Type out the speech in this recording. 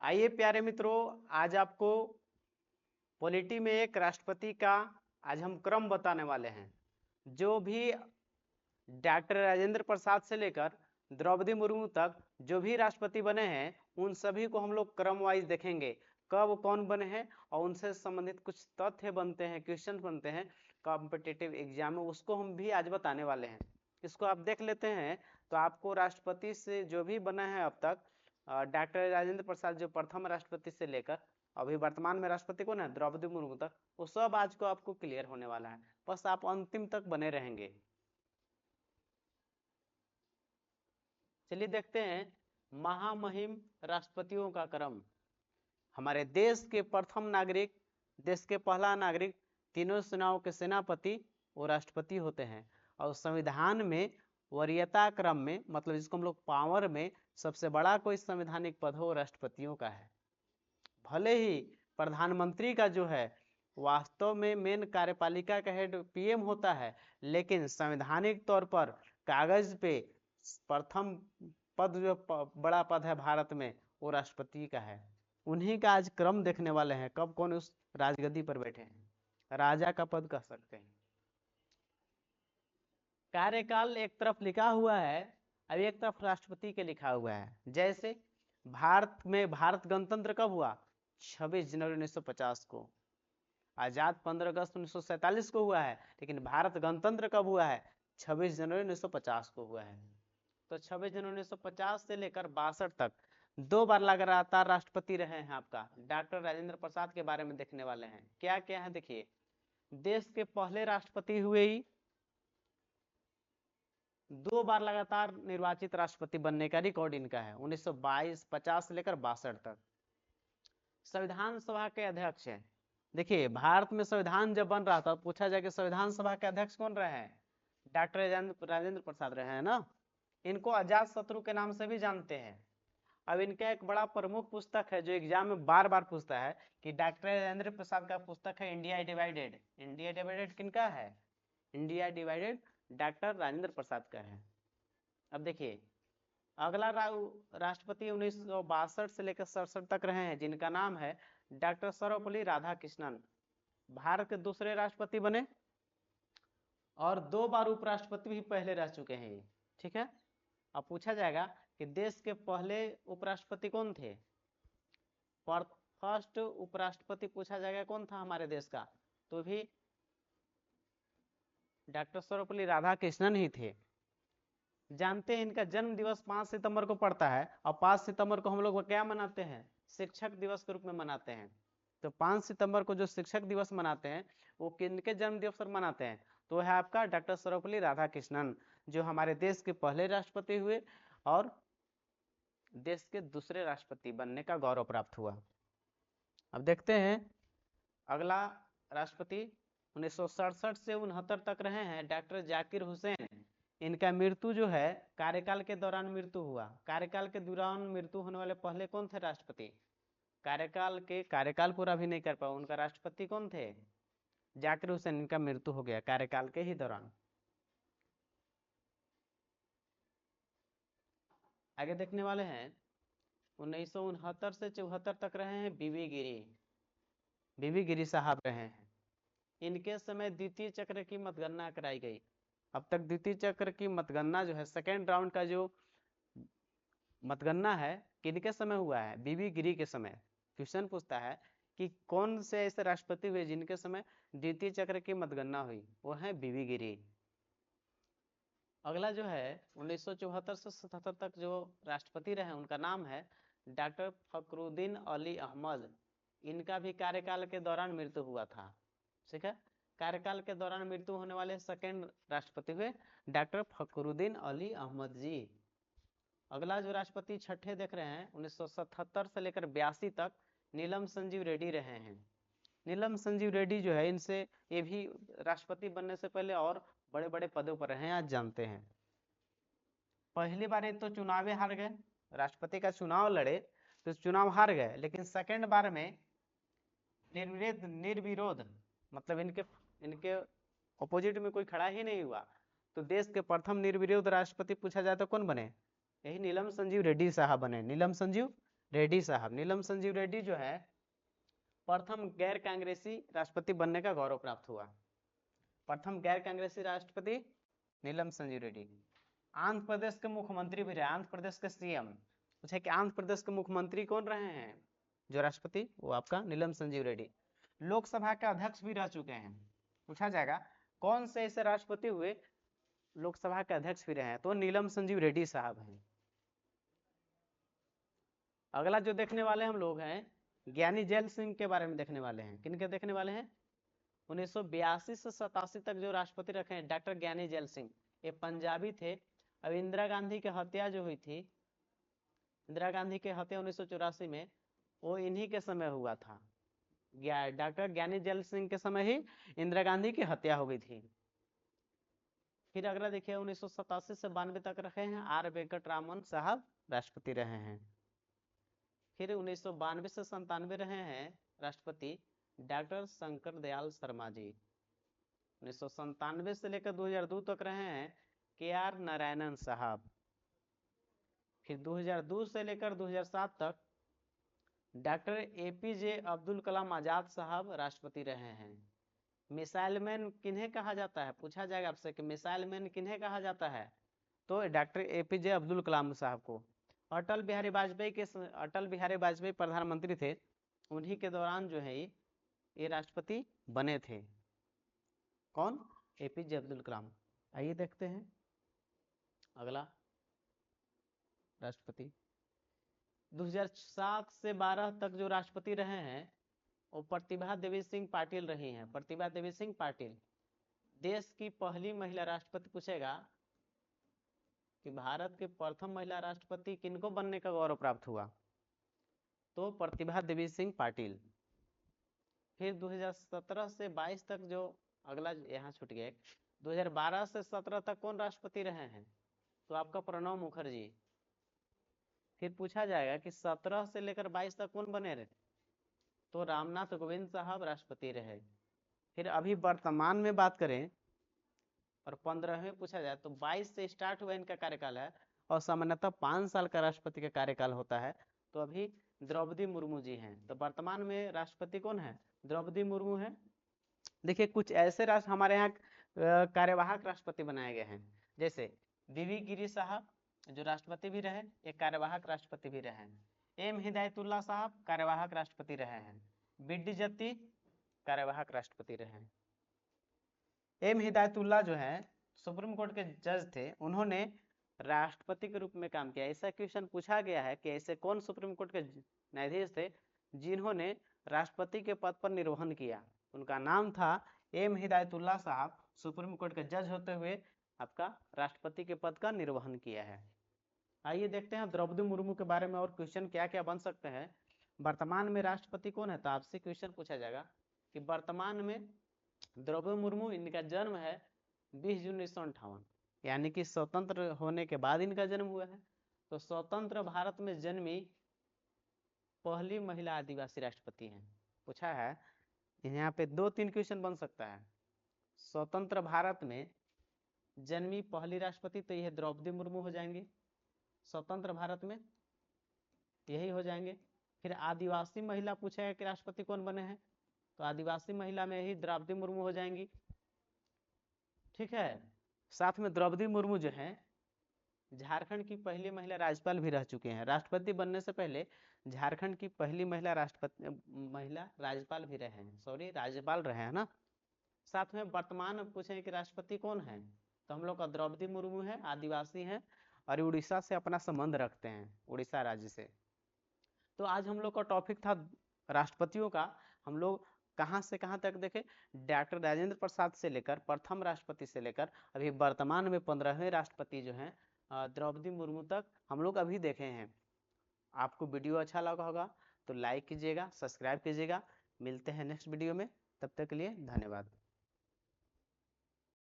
आइए प्यारे मित्रों, आज आपको पॉलिटी में एक राष्ट्रपति का आज हम क्रम बताने वाले हैं। जो भी डॉक्टर राजेंद्र प्रसाद से लेकर द्रौपदी मुर्मू तक जो भी राष्ट्रपति बने हैं उन सभी को हम लोग क्रम वाइज देखेंगे, कब कौन बने हैं और उनसे संबंधित कुछ तथ्य बनते हैं, क्वेश्चन बनते हैं कॉम्पिटिटिव एग्जाम में, उसको हम भी आज बताने वाले हैं। इसको आप देख लेते हैं तो आपको राष्ट्रपति से जो भी बना है अब तक, डॉक्टर राजेंद्र प्रसाद जो प्रथम राष्ट्रपति से लेकर अभी वर्तमान में राष्ट्रपति कौन है द्रौपदी मुर्मू तक, वो सब आज को आपको क्लियर होने वाला है। बस आप अंतिम तक बने रहेंगे। चलिए देखते हैं महामहिम राष्ट्रपतियों का क्रम। हमारे देश के प्रथम नागरिक, देश के पहला नागरिक, तीनों सेनाओं के सेनापति वो राष्ट्रपति होते हैं। और संविधान में वरीयता क्रम में, मतलब जिसको हम लोग पावर में सबसे बड़ा कोई संवैधानिक पद हो राष्ट्रपतियों का है। भले ही प्रधानमंत्री का जो है वास्तव में मेन कार्यपालिका का हेड पीएम होता है, लेकिन संवैधानिक तौर पर कागज पे प्रथम पद जो बड़ा पद है भारत में वो राष्ट्रपति का है। उन्हीं का आज क्रम देखने वाले हैं, कब कौन उस राजगद्दी पर बैठे हैं, राजा का पद कह सकते हैं। कार्यकाल एक तरफ लिखा हुआ है, अब एक तरफ राष्ट्रपति के लिखा हुआ है। जैसे भारत में भारत गणतंत्र कब हुआ? 26 जनवरी 1950 को। आजाद 15 अगस्त 1947 को हुआ है, लेकिन भारत गणतंत्र कब हुआ है? 26 जनवरी 1950 को हुआ है। तो 26 जनवरी 1950 से लेकर 62 तक 2 बार लगातार राष्ट्रपति रहे हैं आपका। डॉक्टर राजेंद्र प्रसाद के बारे में देखने वाले हैं। क्या क्या है देखिए, देश के पहले राष्ट्रपति हुए ही 2 बार लगातार निर्वाचित राष्ट्रपति बनने का रिकॉर्ड इनका है, 1922 50 से लेकर 62 तक। संविधान सभा के अध्यक्ष हैं। देखिए भारत में संविधान जब बन रहा था पूछा जाए कि संविधान सभा के अध्यक्ष कौन रहे हैं? डॉक्टर राजेंद्र प्रसाद रहे हैं ना। इनको अजात शत्रु के नाम से भी जानते हैं। अब इनका एक बड़ा प्रमुख पुस्तक है जो एग्जाम में बार बार पूछता है कि डॉक्टर राजेंद्र प्रसाद का पुस्तक है इंडिया डिवाइडेड। इंडिया डिवाइडेड किनका है? India divided doctor Rajendra Prasad का है। अब देखिए अगला राष्ट्रपति 1962 से लेकर 67 तक रहे हैं, जिनका नाम है डॉक्टर सर्वपल्ली राधाकृष्णन। भारत के दूसरे राष्ट्रपति बने और 2 बार उपराष्ट्रपति भी पहले रह चुके हैं ये। ठीक है, अब पूछा जाएगा कि देश के पहले उपराष्ट्रपति कौन थे? फर्स्ट उपराष्ट्रपति पूछा जाएगा कौन था हमारे देश का, तो भी डॉक्टर सर्वपल्ली राधाकृष्णन ही थे। जानते हैं इनका जन्म दिवस 5 सितंबर को पड़ता है और 5 सितंबर को हम लोग क्या मनाते हैं? शिक्षक दिवस के रूप में मनाते हैं। तो 5 सितंबर को जो शिक्षक दिवस मनाते हैं वो किनके जन्म दिवस पर मनाते हैं? तो है आपका डॉक्टर सर्वपल्ली राधाकृष्णन, जो हमारे देश के पहले राष्ट्रपति हुए और देश के दूसरे राष्ट्रपति बनने का गौरव प्राप्त हुआ। अब देखते हैं अगला राष्ट्रपति 1967 से 69 तक रहे हैं डॉक्टर जाकिर हुसैन। इनका मृत्यु जो है कार्यकाल के दौरान मृत्यु हुआ। कार्यकाल के दौरान मृत्यु होने वाले पहले कौन थे राष्ट्रपति? कार्यकाल पूरा भी नहीं कर पाए उनका राष्ट्रपति कौन थे? जाकिर हुसैन। इनका मृत्यु हो गया कार्यकाल के ही दौरान। आगे देखने वाले हैं 1969 से 74 तक रहे हैं बीबी गिरी। बीबी गिरी साहब रहे हैं। इनके समय द्वितीय चक्र की मतगणना कराई गई। अब तक द्वितीय चक्र की मतगणना जो है, सेकेंड राउंड का जो मतगणना है किनके समय हुआ है? बीबी गिरी के समय। क्वेश्चन पूछता है कि कौन से ऐसे राष्ट्रपति हुए जिनके समय द्वितीय चक्र की मतगणना हुई, वो है बीबी गिरी। अगला जो है 1974 से 77 तक जो राष्ट्रपति रहे उनका नाम है डॉक्टर फखरुद्दीन अली अहमद। इनका भी कार्यकाल के दौरान मृत्यु हुआ था। ठीक है, कार्यकाल के दौरान मृत्यु होने वाले सेकेंड राष्ट्रपति हुए डॉक्टर फखरुद्दीन अली अहमद जी। अगला जो राष्ट्रपति छठे देख रहे हैं 1977 से लेकर 82 तक नीलम संजीव रेड्डी रहे हैं। नीलम संजीव रेड्डी जो है इनसे ये भी राष्ट्रपति बनने से पहले और बड़े बड़े पदों पर रहे हैं, आज जानते हैं। पहली बार तो चुनाव हार गए, राष्ट्रपति का चुनाव लड़े तो चुनाव हार गए, लेकिन सेकेंड बार में निर्विरोध, मतलब इनके अपोजिट में कोई खड़ा ही नहीं हुआ। तो देश के प्रथम निर्विरोध राष्ट्रपति पूछा जाए तो कौन बने? यही नीलम संजीव रेड्डी साहब बने। नीलम संजीव रेड्डी साहब, नीलम संजीव रेड्डी जो है प्रथम गैर कांग्रेसी राष्ट्रपति बनने का गौरव प्राप्त हुआ। प्रथम गैर कांग्रेसी राष्ट्रपति नीलम संजीव रेड्डी। आंध्र प्रदेश के मुख्यमंत्री भी रहे, आंध्र प्रदेश के सीएम। पूछे कि आंध्र प्रदेश के मुख्यमंत्री कौन रहे हैं जो राष्ट्रपति, वो आपका नीलम संजीव रेड्डी। लोकसभा के अध्यक्ष भी रह चुके हैं। पूछा जाएगा कौन से ऐसे राष्ट्रपति हुए लोकसभा के अध्यक्ष भी रहे हैं, तो नीलम संजीव रेड्डी साहब हैं। अगला जो देखने वाले हम लोग हैं ज्ञानी जैल सिंह के बारे में देखने वाले हैं। किन के देखने वाले हैं? 1982 से 87 तक जो राष्ट्रपति रखे हैं डॉक्टर ज्ञानी जैल सिंह, ये पंजाबी थे। अब इंदिरा गांधी की हत्या जो हुई थी, इंदिरा गांधी की हत्या 1984 में, वो इन्हीं के समय हुआ था। डॉक्टर ज्ञानी जैल सिंह के समय ही इंदिरा गांधी की हत्या हो गई थी। फिर अगला देखिए 1987 से 92 तक रखे हैं आर वेंकटरामन साहब राष्ट्रपति रहे हैं। फिर 1992 से 97 रहे हैं राष्ट्रपति डॉक्टर शंकर दयाल शर्मा जी। 1997 से लेकर 2002 तक रहे हैं के आर नारायणन साहब। फिर 2002 से लेकर 2007 तक डॉक्टर एपीजे अब्दुल कलाम आजाद साहब राष्ट्रपति रहे हैं। मिसाइल मैन किन्हें कहा जाता है? पूछा जाएगा आपसे कि मिसाइल मैन किन्हें कहा जाता है, तो डॉक्टर एपीजे अब्दुल कलाम साहब को। अटल बिहारी वाजपेयी प्रधानमंत्री थे, उन्हीं के दौरान जो है ये राष्ट्रपति बने थे। कौन? एपीजे अब्दुल कलाम। आइए देखते हैं अगला राष्ट्रपति। 2007 से 12 तक जो राष्ट्रपति रहे हैं वो प्रतिभा देवी सिंह पाटिल रही हैं। प्रतिभा देवी सिंह पाटिल देश की पहली महिला राष्ट्रपति। पूछेगा कि भारत के प्रथम महिला राष्ट्रपति किनको बनने का गौरव प्राप्त हुआ, तो प्रतिभा देवी सिंह पाटिल। फिर 2017 से 22 तक जो अगला यहाँ छूट गए, 2012 से 17 तक कौन राष्ट्रपति रहे हैं, तो आपका प्रणब मुखर्जी। फिर पूछा जाएगा कि 17 से लेकर 22 तक कौन बने रहे, तो रामनाथ कोविंद साहब राष्ट्रपति रहे। फिर अभी वर्तमान में बात करें और 15वें पूछा जाए तो 22 से स्टार्ट हुआ इनका कार्यकाल है और सामान्यतः 5 साल का राष्ट्रपति का कार्यकाल होता है। तो अभी द्रौपदी मुर्मू जी हैं। तो वर्तमान में राष्ट्रपति कौन है? द्रौपदी मुर्मू है। देखिए कुछ ऐसे राष्ट्र हमारे यहाँ कार्यवाहक राष्ट्रपति बनाए गए हैं, जैसे वीवी गिरी साहब जो राष्ट्रपति भी रहे, एक कार्यवाहक राष्ट्रपति भी रहे। एम हिदायतुल्लाह साहब कार्यवाहक राष्ट्रपति रहे हैं। बिड्डी जत्ती कार्यवाहक राष्ट्रपति रहे। एम हिदायतुल्लाह जो है सुप्रीम कोर्ट के जज थे, उन्होंने राष्ट्रपति के रूप में काम किया। ऐसा क्वेश्चन पूछा गया है कि ऐसे कौन सुप्रीम कोर्ट के न्यायाधीश थे जिन्होंने राष्ट्रपति के पद पर निर्वहन किया। उनका नाम था एम हिदायतुल्लाह साहब। सुप्रीम कोर्ट के जज होते हुए आपका राष्ट्रपति के पद का निर्वहन किया है। आइए देखते हैं द्रौपदी मुर्मू के बारे में और क्वेश्चन क्या क्या बन सकते हैं। वर्तमान में राष्ट्रपति कौन है, तो आपसे क्वेश्चन पूछा जाएगा कि वर्तमान में द्रौपदी मुर्मू, इनका जन्म है 20 जून 1958, यानी कि स्वतंत्र होने के बाद इनका जन्म हुआ है। तो स्वतंत्र भारत में जन्मी पहली महिला आदिवासी राष्ट्रपति हैं। पूछा है यहाँ पे 2-3 क्वेश्चन बन सकता है। स्वतंत्र भारत में जन्मी पहली राष्ट्रपति तो यह द्रौपदी मुर्मू हो जाएंगी, स्वतंत्र भारत में यही हो जाएंगे। फिर आदिवासी महिला पूछा है कि राष्ट्रपति कौन बने हैं, तो आदिवासी महिला में ही द्रौपदी मुर्मू हो जाएंगी। ठीक है, साथ में द्रौपदी मुर्मू जो है झारखंड की पहली महिला राज्यपाल भी रह चुके हैं। राष्ट्रपति बनने से पहले झारखंड की पहली महिला राज्यपाल भी रहे हैं, राज्यपाल रहे हैं ना। साथ में वर्तमान पूछे कि राष्ट्रपति कौन है, तो हम लोग का द्रौपदी मुर्मू है, आदिवासी है और उड़ीसा से अपना संबंध रखते हैं, उड़ीसा राज्य से। तो आज हम लोग का टॉपिक था राष्ट्रपतियों का। हम लोग कहाँ से कहाँ तक देखे, डॉक्टर राजेंद्र प्रसाद से लेकर प्रथम राष्ट्रपति से लेकर अभी वर्तमान में 15वें राष्ट्रपति जो हैं द्रौपदी मुर्मू तक हम लोग अभी देखे हैं। आपको वीडियो अच्छा लगा होगा तो लाइक कीजिएगा, सब्सक्राइब कीजिएगा। मिलते हैं नेक्स्ट वीडियो में, तब तक के लिए धन्यवाद।